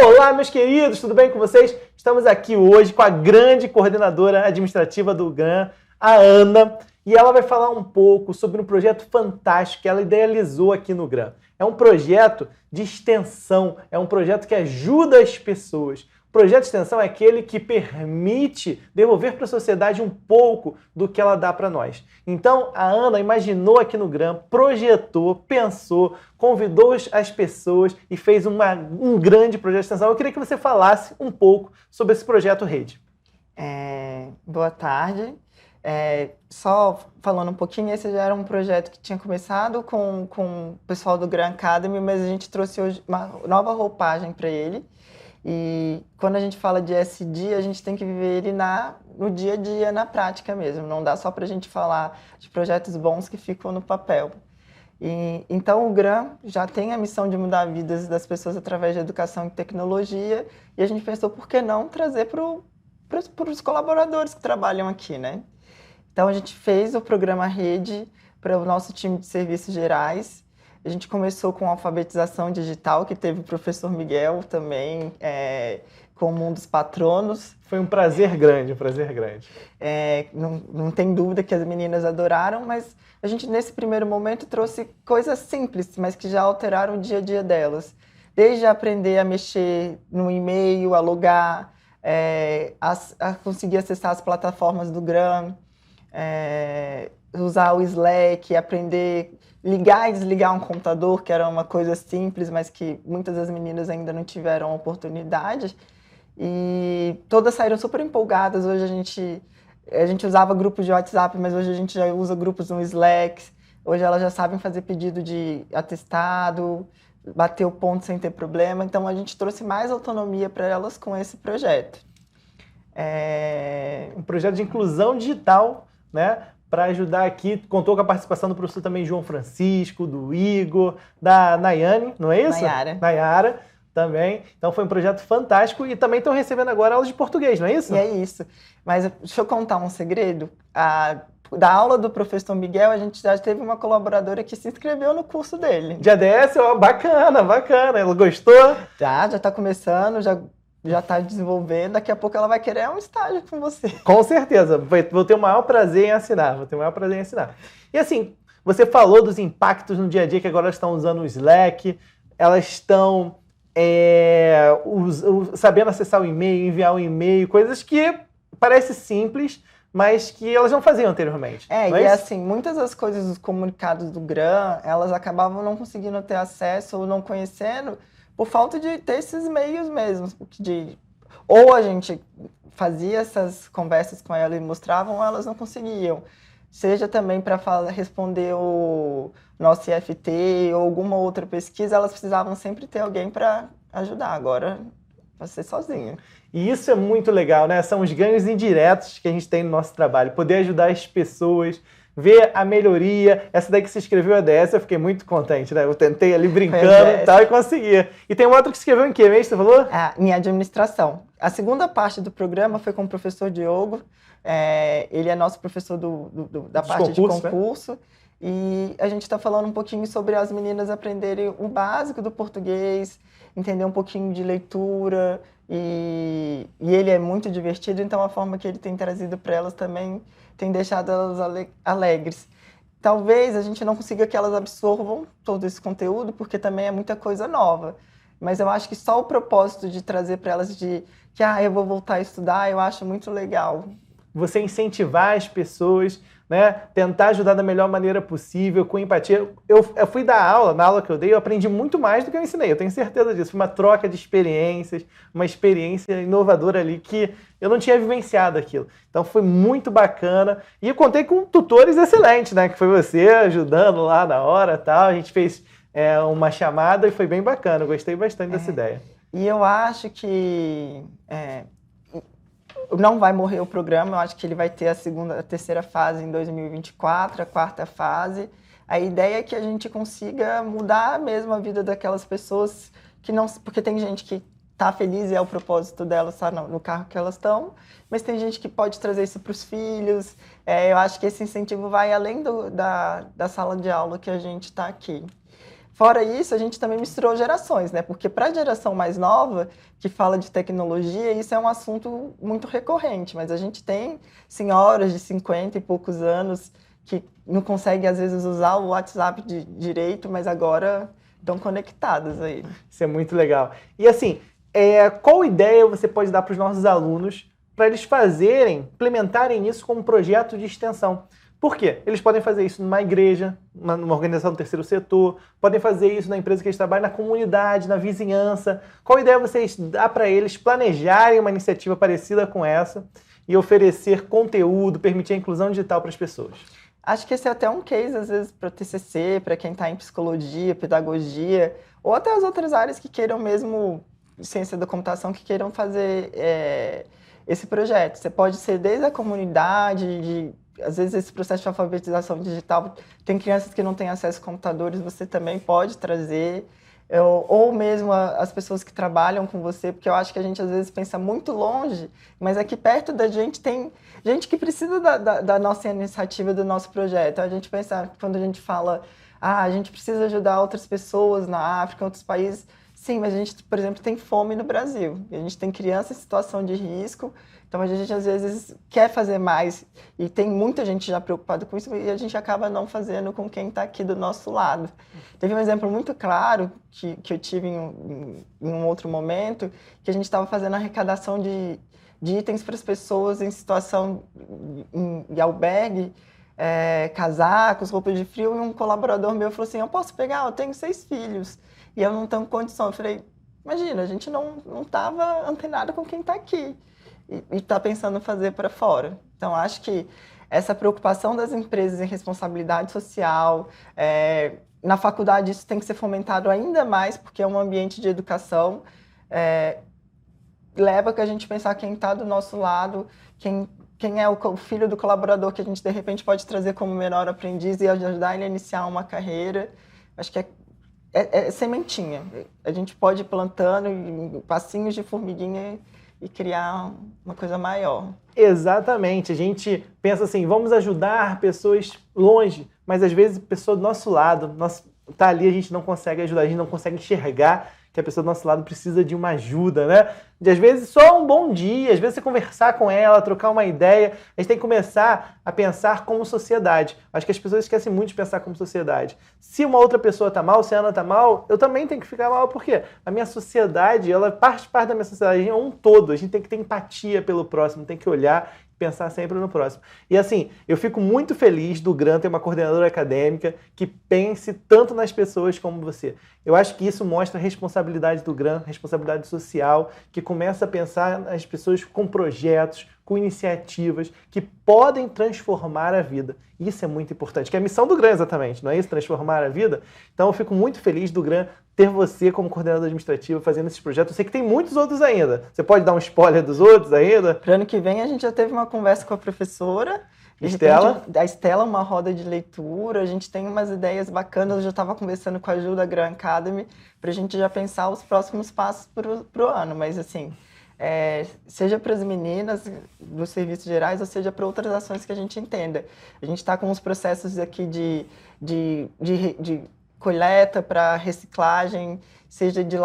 Olá, meus queridos, tudo bem com vocês? Estamos aqui hoje com a grande coordenadora administrativa do GRAM, a Ana, e ela vai falar um pouco sobre um projeto fantástico que ela idealizou aqui no GRAM. É um projeto de extensão, é um projeto que ajuda as pessoas. O projeto de extensão é aquele que permite devolver para a sociedade um pouco do que ela dá para nós. Então, a Ana imaginou aqui no GRAM, projetou, pensou, convidou as pessoas e fez um grande projeto de extensão. Eu queria que você falasse um pouco sobre esse projeto Rede. Boa tarde. Só falando um pouquinho, esse já era um projeto que tinha começado com o pessoal do GRAM Academy, mas a gente trouxe hoje uma nova roupagem para ele. E quando a gente fala de SD, a gente tem que viver ele no dia a dia, na prática mesmo. Não dá só para a gente falar de projetos bons que ficam no papel. Então, o GRAM já tem a missão de mudar vidas das pessoas através de educação e tecnologia. E a gente pensou, por que não trazer para os colaboradores que trabalham aqui, né? Então, a gente fez o programa Rede para o nosso time de serviços gerais. A gente começou com alfabetização digital, que teve o professor Miguel também, como um dos patronos. Foi um prazer grande, um prazer grande. Não tem dúvida que as meninas adoraram, mas a gente, nesse primeiro momento, trouxe coisas simples, mas que já alteraram o dia a dia delas. Desde aprender a mexer no e-mail, a logar, a conseguir acessar as plataformas do GRAM, usar o Slack, aprender ligar e desligar um computador, que era uma coisa simples, mas que muitas das meninas ainda não tiveram oportunidade. E todas saíram super empolgadas. Hoje a gente usava grupos de WhatsApp, mas hoje a gente já usa grupos no Slack. Hoje elas já sabem fazer pedido de atestado, bater o ponto sem ter problema. Então a gente trouxe mais autonomia para elas com esse projeto. Um projeto de inclusão digital, né? Para ajudar aqui, contou com a participação do professor também João Francisco, do Igor, da Nayane, não é isso? Nayara também. Então foi um projeto fantástico e também estão recebendo agora aulas de português, não é isso? E é isso. Mas deixa eu contar um segredo. Da aula do professor Miguel, a gente já teve uma colaboradora que se inscreveu no curso dele. Já desce, ó, bacana. Ela gostou? Já está começando, já está desenvolvendo, daqui a pouco ela vai querer um estágio com você. Com certeza, vou ter o maior prazer em assinar, E assim, você falou dos impactos no dia a dia, que agora elas estão usando o Slack, elas estão sabendo acessar o e-mail, enviar um e-mail, coisas que parecem simples, mas que elas não faziam anteriormente. Assim, muitas das coisas dos comunicados do GRAM, elas acabavam não conseguindo ter acesso ou não conhecendo, por falta de ter esses meios mesmo. Ou a gente fazia essas conversas com elas e mostravam, ou elas não conseguiam. Seja também para responder o nosso IFT ou alguma outra pesquisa, elas precisavam sempre ter alguém para ajudar. Agora, vai ser sozinha. E isso é muito legal, né? São os ganhos indiretos que a gente tem no nosso trabalho. Poder ajudar as pessoas, ver a melhoria. Essa daí que se inscreveu a DS, eu fiquei muito contente, né? Eu tentei ali brincando e tal e consegui. E tem um outro que se inscreveu em quê mesmo, você falou? Em administração. A segunda parte do programa foi com o professor Diogo. Ele é nosso professor da parte de concurso. Né? E a gente está falando um pouquinho sobre as meninas aprenderem o básico do português, entender um pouquinho de leitura. E ele é muito divertido, então a forma que ele tem trazido para elas também tem deixado elas alegres. Talvez a gente não consiga que elas absorvam todo esse conteúdo, porque também é muita coisa nova. Mas eu acho que só o propósito de trazer para elas que eu vou voltar a estudar, eu acho muito legal. Você incentivar as pessoas, né? Tentar ajudar da melhor maneira possível, com empatia. Eu fui dar aula, na aula que eu dei, eu aprendi muito mais do que eu ensinei, eu tenho certeza disso. Foi uma troca de experiências, uma experiência inovadora ali que eu não tinha vivenciado aquilo. Então foi muito bacana. E eu contei com tutores excelentes, né? Que foi você ajudando lá na hora e tal. A gente fez uma chamada e foi bem bacana. Eu gostei bastante dessa ideia. E eu acho que não vai morrer o programa, eu acho que ele vai ter a terceira fase em 2024, a quarta fase. A ideia é que a gente consiga mudar mesmo a vida daquelas pessoas que não... Porque tem gente que está feliz e é o propósito delas estar no carro que elas estão, mas tem gente que pode trazer isso para os filhos. Eu acho que esse incentivo vai além da sala de aula que a gente está aqui. Fora isso, a gente também misturou gerações, né? Porque para a geração mais nova, que fala de tecnologia, isso é um assunto muito recorrente, mas a gente tem senhoras de 50 e poucos anos que não conseguem, às vezes, usar o WhatsApp direito, mas agora estão conectadas aí. Isso é muito legal. E assim, qual ideia você pode dar para os nossos alunos para eles implementarem isso como projeto de extensão? Por quê? Eles podem fazer isso numa igreja, numa organização do terceiro setor, podem fazer isso na empresa que eles trabalham, na comunidade, na vizinhança. Qual ideia vocês dão para eles planejarem uma iniciativa parecida com essa e oferecer conteúdo, permitir a inclusão digital para as pessoas? Acho que esse é até um case, às vezes, para o TCC, para quem está em psicologia, pedagogia, ou até as outras áreas que queiram mesmo, ciência da computação, que queiram fazer esse projeto. Você pode ser desde a comunidade, às vezes esse processo de alfabetização digital, tem crianças que não têm acesso a computadores, você também pode trazer, ou mesmo as pessoas que trabalham com você, porque eu acho que a gente às vezes pensa muito longe, mas aqui perto da gente tem gente que precisa da nossa iniciativa, do nosso projeto. A gente pensa, quando a gente fala, a gente precisa ajudar outras pessoas na África, em outros países, sim, mas a gente, por exemplo, tem fome no Brasil, a gente tem criança em situação de risco, então a gente às vezes quer fazer mais e tem muita gente já preocupada com isso e a gente acaba não fazendo com quem está aqui do nosso lado. Teve um exemplo muito claro que eu tive em um outro momento, que a gente estava fazendo arrecadação de itens para as pessoas em situação de albergue, casacos, roupa de frio, e um colaborador meu falou assim, eu posso pegar? Eu tenho 6 filhos e eu não tenho condição. Eu falei, imagina, a gente não estava antenado com quem está aqui e está pensando em fazer para fora. Então, acho que essa preocupação das empresas em responsabilidade social, na faculdade isso tem que ser fomentado ainda mais, porque é um ambiente de educação, leva a gente pensar quem está do nosso lado, quem é o filho do colaborador que a gente, de repente, pode trazer como menor aprendiz e ajudar ele a iniciar uma carreira. Acho que é sementinha. A gente pode ir plantando em passinhos de formiguinha e criar uma coisa maior. Exatamente. A gente pensa assim, vamos ajudar pessoas longe, mas às vezes a pessoa do nosso lado está ali, a gente não consegue ajudar, a gente não consegue enxergar que a pessoa do nosso lado precisa de uma ajuda, né? De, às vezes, só um bom dia, às vezes você conversar com ela, trocar uma ideia. A gente tem que começar a pensar como sociedade. Acho que as pessoas esquecem muito de pensar como sociedade. Se uma outra pessoa está mal, se a Ana está mal, eu também tenho que ficar mal, porque a minha sociedade, ela parte da minha sociedade, é um todo. A gente tem que ter empatia pelo próximo, tem que olhar, pensar sempre no próximo. E assim, eu fico muito feliz do GRAN ter uma coordenadora acadêmica que pense tanto nas pessoas como você. Eu acho que isso mostra a responsabilidade do GRAN, responsabilidade social, que começa a pensar nas pessoas com projetos, com iniciativas que podem transformar a vida. Isso é muito importante, que é a missão do GRAN exatamente, não é isso? Transformar a vida? Então eu fico muito feliz do GRAN ter você como coordenadora administrativa fazendo esses projetos. Eu sei que tem muitos outros ainda. Você pode dar um spoiler dos outros ainda? Para o ano que vem a gente já teve uma conversa com a professora. Estela? A Estela, uma roda de leitura. A gente tem umas ideias bacanas. Eu já estava conversando com a Ju da Gran Academy para a gente já pensar os próximos passos para o ano. Mas assim, seja para as meninas dos serviços gerais ou seja para outras ações que a gente entenda. A gente está com uns processos aqui de coleta para reciclagem, seja de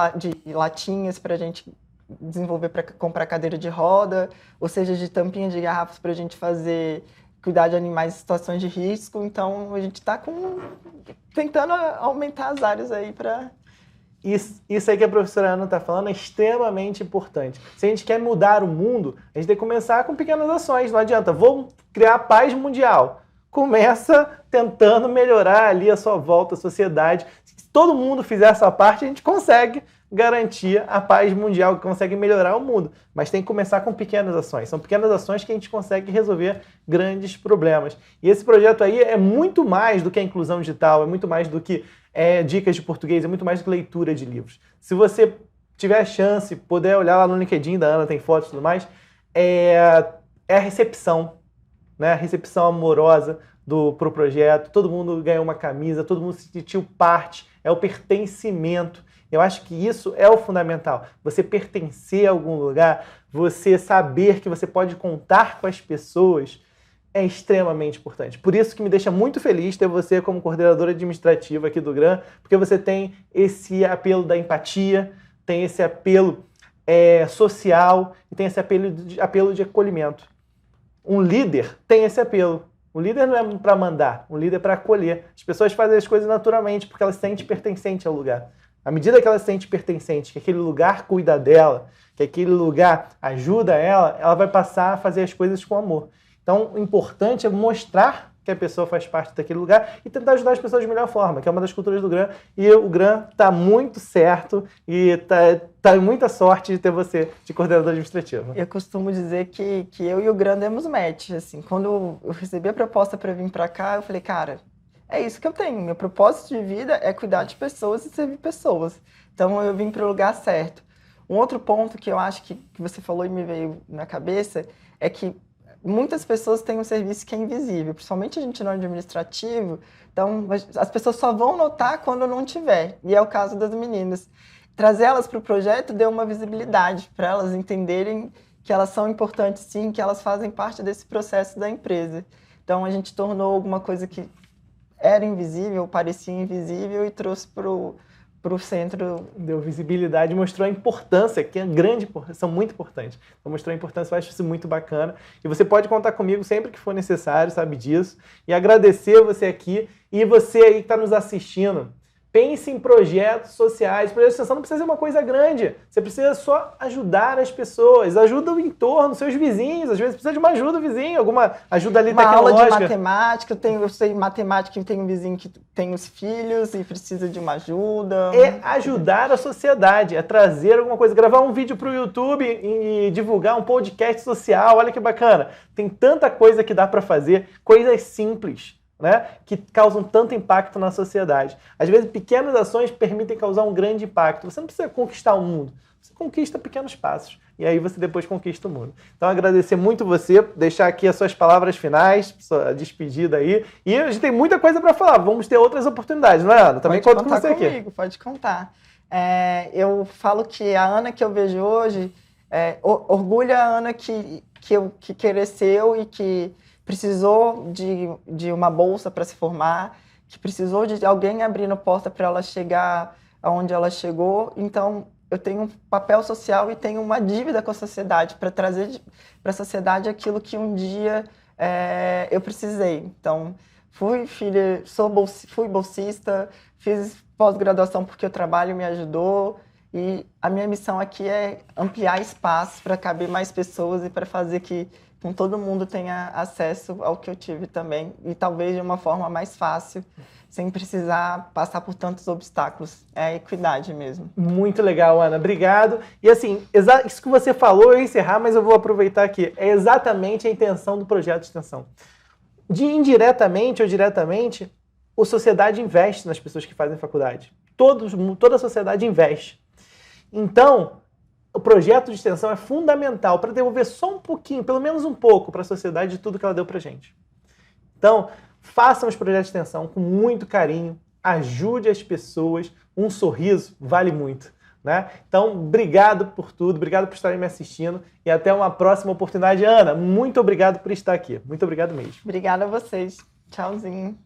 latinhas para a gente desenvolver para comprar cadeira de roda, ou seja de tampinha de garrafas para a gente cuidar de animais em situações de risco. Então a gente está tentando aumentar as áreas aí para... Isso aí que a professora Ana está falando é extremamente importante. Se a gente quer mudar o mundo, a gente tem que começar com pequenas ações. Não adianta, vou criar paz mundial. Começa tentando melhorar ali a sua volta, a sociedade. Se todo mundo fizer essa parte, a gente consegue garantir a paz mundial, consegue melhorar o mundo. Mas tem que começar com pequenas ações. São pequenas ações que a gente consegue resolver grandes problemas. E esse projeto aí é muito mais do que a inclusão digital, é muito mais do que dicas de português, é muito mais do que leitura de livros. Se você tiver a chance, puder olhar lá no LinkedIn da Ana, tem fotos e tudo mais, é a recepção, né? A recepção amorosa pro projeto, todo mundo ganhou uma camisa, todo mundo se sentiu parte, é o pertencimento. Eu acho que isso é o fundamental. Você pertencer a algum lugar, você saber que você pode contar com as pessoas, é extremamente importante. Por isso que me deixa muito feliz ter você como coordenadora administrativa aqui do GRAM, porque você tem esse apelo da empatia, tem esse apelo social e tem esse apelo de acolhimento. Um líder tem esse apelo. O líder não é para mandar, o líder é para acolher. As pessoas fazem as coisas naturalmente porque elas se sentem pertencentes ao lugar. À medida que ela se sente pertencente, que aquele lugar cuida dela, que aquele lugar ajuda ela, ela vai passar a fazer as coisas com amor. Então, o importante é mostrar que a pessoa faz parte daquele lugar e tentar ajudar as pessoas de melhor forma, que é uma das culturas do GRAM. E o GRAM está muito certo e tá muita sorte de ter você de coordenadora administrativa. Eu costumo dizer que eu e o GRAM demos match. Assim, quando eu recebi a proposta para vir para cá, eu falei, cara, é isso que eu tenho. Meu propósito de vida é cuidar de pessoas e servir pessoas. Então, eu vim para o lugar certo. Um outro ponto que eu acho que você falou e me veio na cabeça é que muitas pessoas têm um serviço que é invisível, principalmente a gente no administrativo. Então, as pessoas só vão notar quando não tiver. E é o caso das meninas. Trazer elas para o projeto deu uma visibilidade para elas entenderem que elas são importantes sim, que elas fazem parte desse processo da empresa. Então, a gente tornou alguma coisa que era invisível, parecia invisível e trouxe para o centro. Deu visibilidade, mostrou a importância, que é grande, são muito importantes. Então mostrou a importância, eu acho isso muito bacana. E você pode contar comigo sempre que for necessário, sabe disso. E agradecer você aqui e você aí que está nos assistindo. Pense em projetos sociais. Projeto de extensão não precisa ser uma coisa grande. Você precisa só ajudar as pessoas. Ajuda o entorno, seus vizinhos. Às vezes precisa de uma ajuda do vizinho, alguma ajuda ali tecnológica. Uma aula de matemática. Eu sei matemática e tenho um vizinho que tem os filhos e precisa de uma ajuda. É ajudar a sociedade, é trazer alguma coisa. Gravar um vídeo para o YouTube e divulgar um podcast social. Olha que bacana. Tem tanta coisa que dá para fazer. Coisas simples, né, que causam tanto impacto na sociedade. Às vezes, pequenas ações permitem causar um grande impacto. Você não precisa conquistar o mundo, você conquista pequenos passos. E aí você depois conquista o mundo. Então, agradecer muito você, deixar aqui as suas palavras finais, sua despedida aí. E a gente tem muita coisa para falar. Vamos ter outras oportunidades, não é, Ana? Também conto com você comigo, aqui. Pode contar. Eu falo que a Ana que eu vejo hoje orgulha a Ana que cresceu e que precisou de uma bolsa para se formar, que precisou de alguém abrindo porta para ela chegar aonde ela chegou. Então, eu tenho um papel social e tenho uma dívida com a sociedade para trazer para a sociedade aquilo que um dia eu precisei. Então, fui bolsista, fiz pós-graduação porque o trabalho me ajudou e a minha missão aqui é ampliar espaços para caber mais pessoas e para fazer que todo mundo tenha acesso ao que eu tive também, e talvez de uma forma mais fácil, sem precisar passar por tantos obstáculos. É a equidade mesmo. Muito legal, Ana. Obrigado. E assim, isso que você falou, eu ia encerrar, mas eu vou aproveitar aqui. É exatamente a intenção do projeto de extensão. Indiretamente ou diretamente, a sociedade investe nas pessoas que fazem faculdade. Toda a sociedade investe. Então, o projeto de extensão é fundamental para devolver só um pouquinho, pelo menos um pouco, para a sociedade de tudo que ela deu para a gente. Então, façam os projetos de extensão com muito carinho, ajude as pessoas, um sorriso vale muito, né? Então, obrigado por tudo, obrigado por estarem me assistindo e até uma próxima oportunidade. Ana, muito obrigado por estar aqui, muito obrigado mesmo. Obrigada a vocês. Tchauzinho.